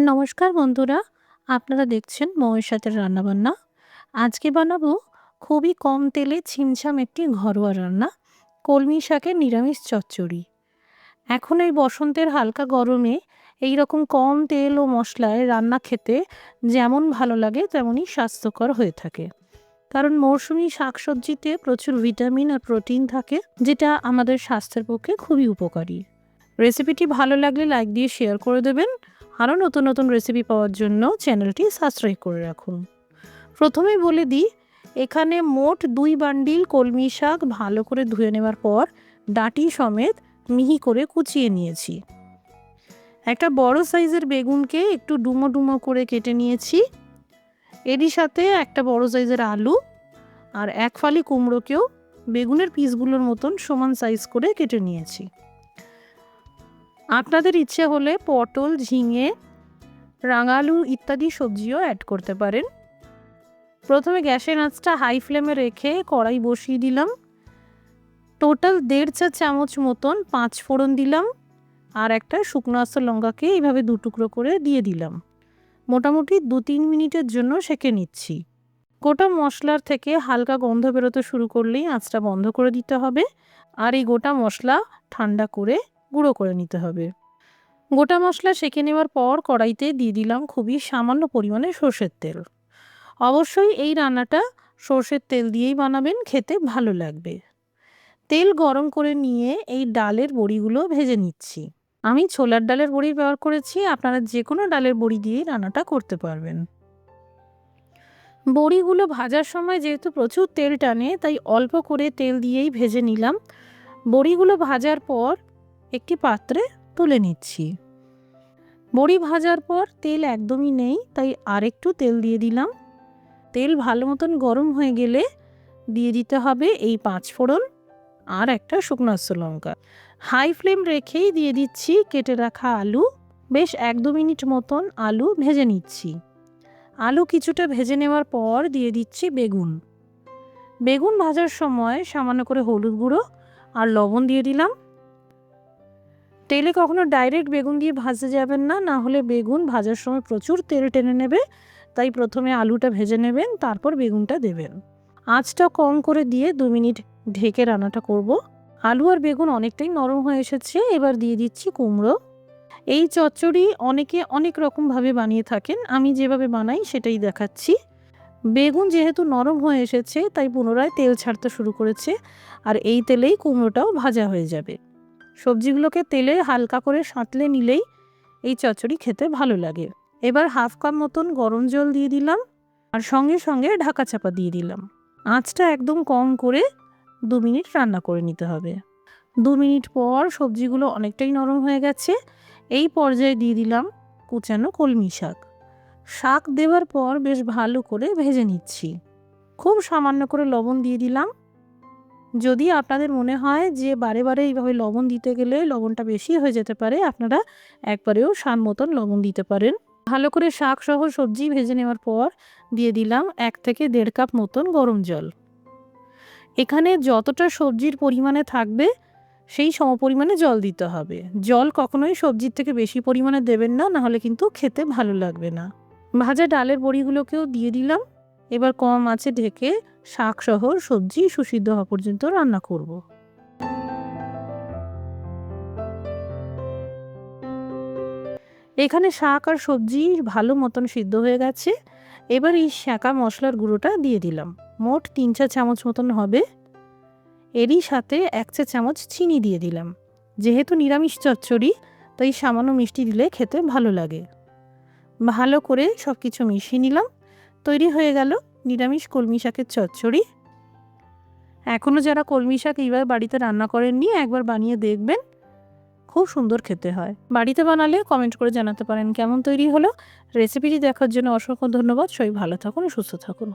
নমস্কার বন্ধুরা, আপনারা দেখছেন মৌয়ের সাথে রান্নাবান্না। আজকে বানাবো খুবই কম তেলে ছিমছাম একটি ঘরোয়া রান্না, কলমি শাকের নিরামিষ চচ্চড়ি। এখন এই বসন্তের হালকা গরমে এই রকম কম তেল ও মশলায় রান্না খেতে যেমন ভালো লাগে তেমনই স্বাস্থ্যকর হয়ে থাকে। কারণ মৌসুমি শাকসবজিতে প্রচুর ভিটামিন আর প্রোটিন থাকে, যেটা আমাদের স্বাস্থ্যের পক্ষে খুবই উপকারী। রেসিপিটি ভালো লাগলে লাইক দিয়ে শেয়ার করে দেবেন। আরও নতুন নতুন রেসিপি পাওয়ার জন্য চ্যানেলটি সাবস্ক্রাইব করে রাখুন। প্রথমেই বলে দিই, এখানে মোট 2 বান্ডিল কলমি শাক ভালো করে ধুয়ে নেওয়ার পর ডাঁটি সমেত মিহি করে কুচিয়ে নিয়েছি। একটা বড় সাইজের বেগুনকে একটু ডুমো ডুমো করে কেটে নিয়েছি। এরই সাথে একটা বড় সাইজের আলু আর এক ফালি কুমড়োকেও বেগুনের পিসগুলোর মতন সমান সাইজ করে কেটে নিয়েছি। আপনাদের ইচ্ছে হলে পটল, ঝিঙে, রাঙালু ইত্যাদি সবজিও অ্যাড করতে পারেন। প্রথমে গ্যাসের আঁচটা হাই ফ্লেমে রেখে কড়াই বসিয়ে দিলাম। টোটাল 1.5 চা চামচ মতন 5 ফোড়ন দিলাম আর একটা শুকনো আস্ত লঙ্কাকে এইভাবে 2 টুকরো করে দিয়ে দিলাম। মোটামুটি 2-3 মিনিটের জন্য সেঁকে নিচ্ছি। গোটা মশলার থেকে হালকা গন্ধ বেরোতে শুরু করলেই আঁচটা বন্ধ করে দিতে হবে আর এই গোটা মশলা ঠান্ডা করে গুঁড়ো করে নিতে হবে। গোটা মশলা সেঁকে নেওয়ার পর কড়াইতে দিয়ে দিলাম খুবই সামান্য পরিমাণে সর্ষের তেল। অবশ্যই এই রান্নাটা সর্ষের তেল দিয়েই বানাবেন, খেতে ভালো লাগবে। তেল গরম করে নিয়ে এই ডালের বড়িগুলো ভেজে নিচ্ছি। আমি ছোলার ডালের বড়ি ব্যবহার করেছি, আপনারা যে কোনো ডালের বড়ি দিয়েই রান্নাটা করতে পারবেন। বড়িগুলো ভাজার সময় যেহেতু প্রচুর তেল টানে, তাই অল্প করে তেল দিয়েই ভেজে নিলাম। বড়িগুলো ভাজার পর একটি পাত্রে তুলে নিচ্ছি। বড়ি ভাজার পর তেল একদমই নেই, তাই আরেকটু তেল দিয়ে দিলাম। তেল ভালো মতন গরম হয়ে গেলে দিয়ে দিতে হবে এই 5 ফোড়ন আর একটা শুকনো আস্ত লঙ্কা। হাই ফ্লেম রেখেই দিয়ে দিচ্ছি কেটে রাখা আলু। বেশ 1-2 মিনিট মতন আলু ভেজে নিচ্ছি। আলু কিছুটা ভেজে নেওয়ার পর দিয়ে দিচ্ছি বেগুন। বেগুন ভাজার সময় সামান্য করে হলুদ গুঁড়ো আর লবণ দিয়ে দিলাম। তেলে কখনো ডাইরেক্ট বেগুন দিয়ে ভাজতে যাবেন না, না হলে বেগুন ভাজার সময় প্রচুর তেল টেনে নেবে। তাই প্রথমে আলুটা ভেজে নেবেন, তারপর বেগুনটা দেবেন। আঁচটা কম করে দিয়ে 2 মিনিট ঢেকে রান্নাটা করব। আলু আর বেগুন অনেকটাই নরম হয়ে এসেছে। এবার দিয়ে দিচ্ছি কুমড়ো। এই চচ্চড়ি অনেকে অনেক রকমভাবে বানিয়ে থাকেন, আমি যেভাবে বানাই সেটাই দেখাচ্ছি। বেগুন যেহেতু নরম হয়ে এসেছে তাই পুনরায় তেল ছাড়তে শুরু করেছে আর এই তেলেই কুমড়োটাও ভাজা হয়ে যাবে। সবজিগুলোকে তেলে হালকা করে সাঁতলে নিলেই এই চচ্চড়ি খেতে ভালো লাগে। এবার 1/2 কাপ মতন গরম জল দিয়ে দিলাম আর সঙ্গে সঙ্গে ঢাকা চাপা দিয়ে দিলাম। আঁচটা একদম কম করে 2 মিনিট রান্না করে নিতে হবে। 2 মিনিট পর সবজিগুলো অনেকটাই নরম হয়ে গেছে। এই পর্যায়ে দিয়ে দিলাম কুচানো কলমি শাক। শাক দেওয়ার পর বেশ ভালো করে ভেজে নিচ্ছি। খুব সামান্য করে লবণ দিয়ে দিলাম। যদি আপনাদের মনে হয় যে বারে বারে এইভাবে লবণ দিতে গেলে লবণটা বেশি হয়ে যেতে পারে, আপনারা একবারেও স্বাদ মতন লবণ দিতে পারেন। ভালো করে শাক সহ সবজি ভেজে নেওয়ার পর দিয়ে দিলাম 1 থেকে 1.5 কাপ মতন গরম জল। এখানে যতটা সবজির পরিমাণে থাকবে সেই সমপরিমাণে জল দিতে হবে। জল কখনোই সবজির থেকে বেশি পরিমাণে দেবেন না, নাহলে কিন্তু খেতে ভালো লাগবে না। ভাজা ডালের বড়িগুলোকেও দিয়ে দিলাম। এবার কম আঁচে ঢেকে শাক সহ সবজি সুসিদ্ধ হওয়া পর্যন্ত রান্না করব। এখানে শাক আর সবজি ভালো মতন সিদ্ধ হয়ে গেছে। এবার এই শাঁকা মশলার গুঁড়োটা দিয়ে দিলাম। মোট 3 চা চামচ মতন হবে। এরই সাথে 1 চা চামচ চিনি দিয়ে দিলাম। যেহেতু নিরামিষ চচ্চড়ি তাই সামান্য মিষ্টি দিলে খেতে ভালো লাগে। ভালো করে সব কিছু মিশিয়ে নিলাম। তৈরি হয়ে গেল নিরামিষ কলমি শাকের চচ্চড়ি। এখনও যারা কলমি শাক এইভাবে বাড়িতে রান্না করেননি, একবার বানিয়ে দেখবেন, খুব সুন্দর খেতে হয়। বাড়িতে বানালে কমেন্ট করে জানাতে পারেন কেমন তৈরি হলো। রেসিপিটি দেখার জন্য অসংখ্য ধন্যবাদ। সবাই ভালো থাকুন, সুস্থ থাকুন।